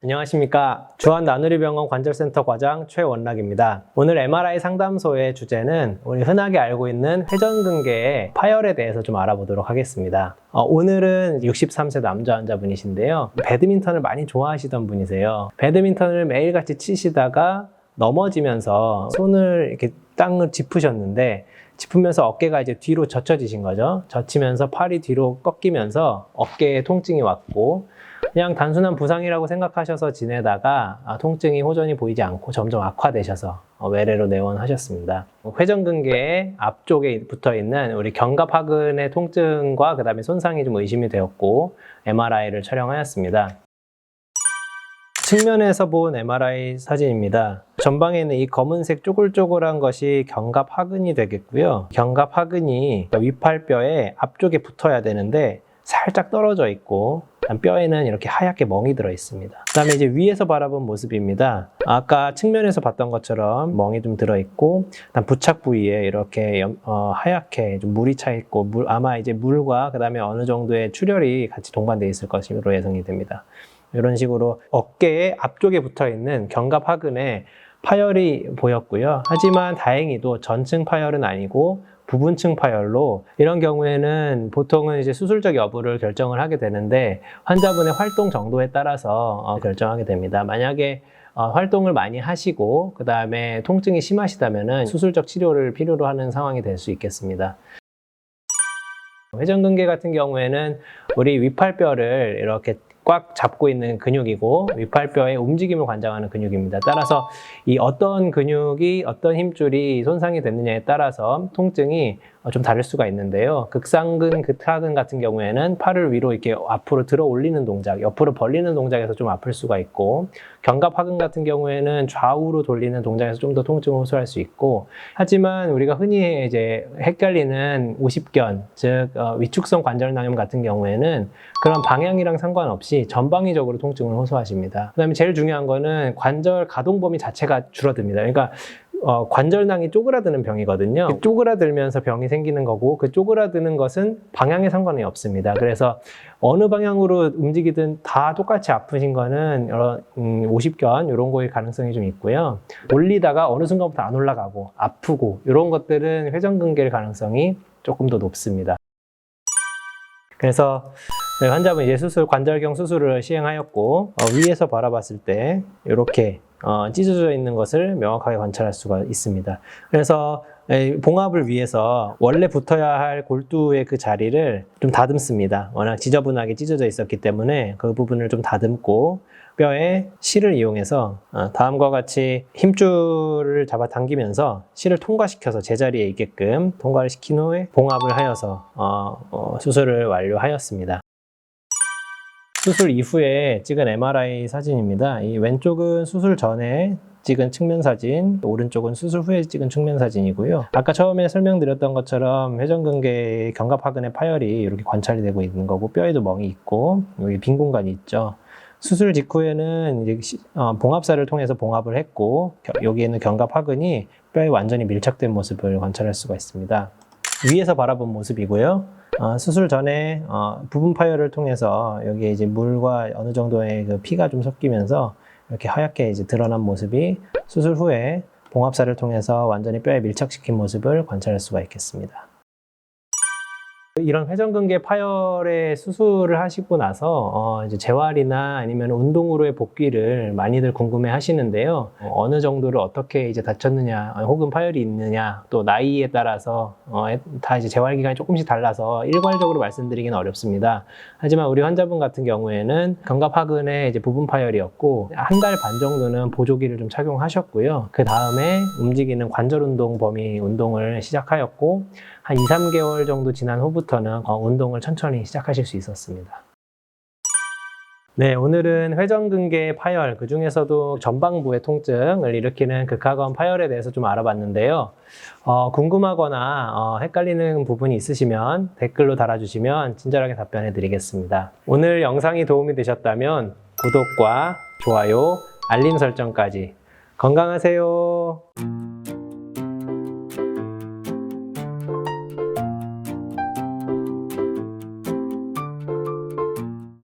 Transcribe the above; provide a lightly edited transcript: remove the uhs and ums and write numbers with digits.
안녕하십니까. 주한나누리병원 관절센터 과장 최원락입니다. 오늘 MRI 상담소의 주제는 우리 흔하게 알고 있는 회전근개의 파열에 대해서 좀 알아보도록 하겠습니다. 오늘은 63세 남자 환자분이신데요. 배드민턴을 많이 좋아하시던 분이세요. 배드민턴을 매일같이 치시다가 넘어지면서 손을 이렇게 땅을 짚으셨는데 짚으면서 어깨가 이제 뒤로 젖혀지신 거죠. 젖히면서 팔이 뒤로 꺾이면서 어깨에 통증이 왔고 그냥 단순한 부상이라고 생각하셔서 지내다가 통증이 호전이 보이지 않고 점점 악화되셔서 외래로 내원하셨습니다. 회전근개의 앞쪽에 붙어있는 우리 견갑하근의 통증과 그 다음에 손상이 좀 의심이 되었고 MRI를 촬영하였습니다. 측면에서 본 MRI 사진입니다. 전방에 있는 이 검은색 쪼글쪼글한 것이 견갑하근이 되겠고요. 견갑하근이 윗팔뼈의 앞쪽에 붙어야 되는데 살짝 떨어져 있고 뼈에는 이렇게 하얗게 멍이 들어 있습니다. 그 다음에 이제 위에서 바라본 모습입니다. 아까 측면에서 봤던 것처럼 멍이 좀 들어 있고 부착 부위에 이렇게 하얗게 좀 물이 차 있고 아마 이제 물과 그 다음에 어느 정도의 출혈이 같이 동반되어 있을 것으로 예상이 됩니다. 이런 식으로 어깨의 앞쪽에 붙어 있는 견갑하근에 파열이 보였고요. 하지만 다행히도 전층 파열은 아니고 부분층 파열로 이런 경우에는 보통은 이제 수술적 여부를 결정을 하게 되는데 환자분의 활동 정도에 따라서 결정하게 됩니다. 만약에 활동을 많이 하시고 그 다음에 통증이 심하시다면 수술적 치료를 필요로 하는 상황이 될 수 있겠습니다. 회전근개 같은 경우에는 우리 윗팔뼈를 이렇게 꽉 잡고 있는 근육이고 윗팔뼈의 움직임을 관장하는 근육입니다. 따라서 이 어떤 근육이 어떤 힘줄이 손상이 됐느냐에 따라서 통증이 좀 다를 수가 있는데요. 극상근, 극하근 같은 경우에는 팔을 위로 이렇게 앞으로 들어 올리는 동작, 옆으로 벌리는 동작에서 좀 아플 수가 있고 견갑하근 같은 경우에는 좌우로 돌리는 동작에서 좀 더 통증을 호소할 수 있고 하지만 우리가 흔히 이제 헷갈리는 오십견, 즉 위축성 관절낭염 같은 경우에는 그런 방향이랑 상관없이 전방위적으로 통증을 호소하십니다. 그 다음에 제일 중요한 거는 관절 가동 범위 자체가 줄어듭니다. 그러니까 관절낭이 쪼그라드는 병이거든요. 쪼그라들면서 병이 생기는 거고 그 쪼그라드는 것은 방향에 상관이 없습니다. 그래서 어느 방향으로 움직이든 다 똑같이 아프신 거는 오십견 이런 거일 가능성이 좀 있고요. 올리다가 어느 순간부터 안 올라가고 아프고 이런 것들은 회전근개일 가능성이 조금 더 높습니다. 그래서 환자분 이제 관절경 수술을 시행하였고 위에서 바라봤을 때 이렇게 찢어져 있는 것을 명확하게 관찰할 수가 있습니다. 그래서 봉합을 위해서 원래 붙어야 할 골두의 그 자리를 좀 다듬습니다. 워낙 지저분하게 찢어져 있었기 때문에 그 부분을 좀 다듬고 뼈에 실을 이용해서 다음과 같이 힘줄을 잡아 당기면서 실을 통과시켜서 제자리에 있게끔 통과를 시킨 후에 봉합을 하여서 수술을 완료하였습니다. 수술 이후에 찍은 MRI 사진입니다. 이 왼쪽은 수술 전에 찍은 측면 사진, 오른쪽은 수술 후에 찍은 측면 사진이고요. 아까 처음에 설명드렸던 것처럼 회전근개 견갑하근의 파열이 이렇게 관찰이 되고 있는 거고 뼈에도 멍이 있고 여기 빈 공간이 있죠. 수술 직후에는 이제 봉합사를 통해서 봉합을 했고 여기에는 견갑하근이 뼈에 완전히 밀착된 모습을 관찰할 수가 있습니다. 위에서 바라본 모습이고요. 수술 전에 부분 파열을 통해서 여기에 이제 물과 어느 정도의 그 피가 좀 섞이면서 이렇게 하얗게 이제 드러난 모습이 수술 후에 봉합사를 통해서 완전히 뼈에 밀착시킨 모습을 관찰할 수가 있겠습니다. 이런 회전근개 파열의 수술을 하시고 나서 이제 재활이나 아니면 운동으로의 복귀를 많이들 궁금해 하시는데요. 어느 정도를 어떻게 이제 다쳤느냐, 혹은 파열이 있느냐, 또 나이에 따라서 다 이제 재활 기간이 조금씩 달라서 일괄적으로 말씀드리기는 어렵습니다. 하지만 우리 환자분 같은 경우에는 견갑하근의 이제 부분 파열이었고 한 달 반 정도는 보조기를 좀 착용하셨고요. 그 다음에 움직이는 관절 운동 범위 운동을 시작하였고 한 2-3개월 정도 지난 후부터는 운동을 천천히 시작하실 수 있었습니다. 네, 오늘은 회전근개 파열, 그 중에서도 전방부의 통증을 일으키는 극하근 파열에 대해서 좀 알아봤는데요. 궁금하거나 헷갈리는 부분이 있으시면 댓글로 달아주시면 친절하게 답변해 드리겠습니다. 오늘 영상이 도움이 되셨다면 구독과 좋아요, 알림 설정까지 건강하세요.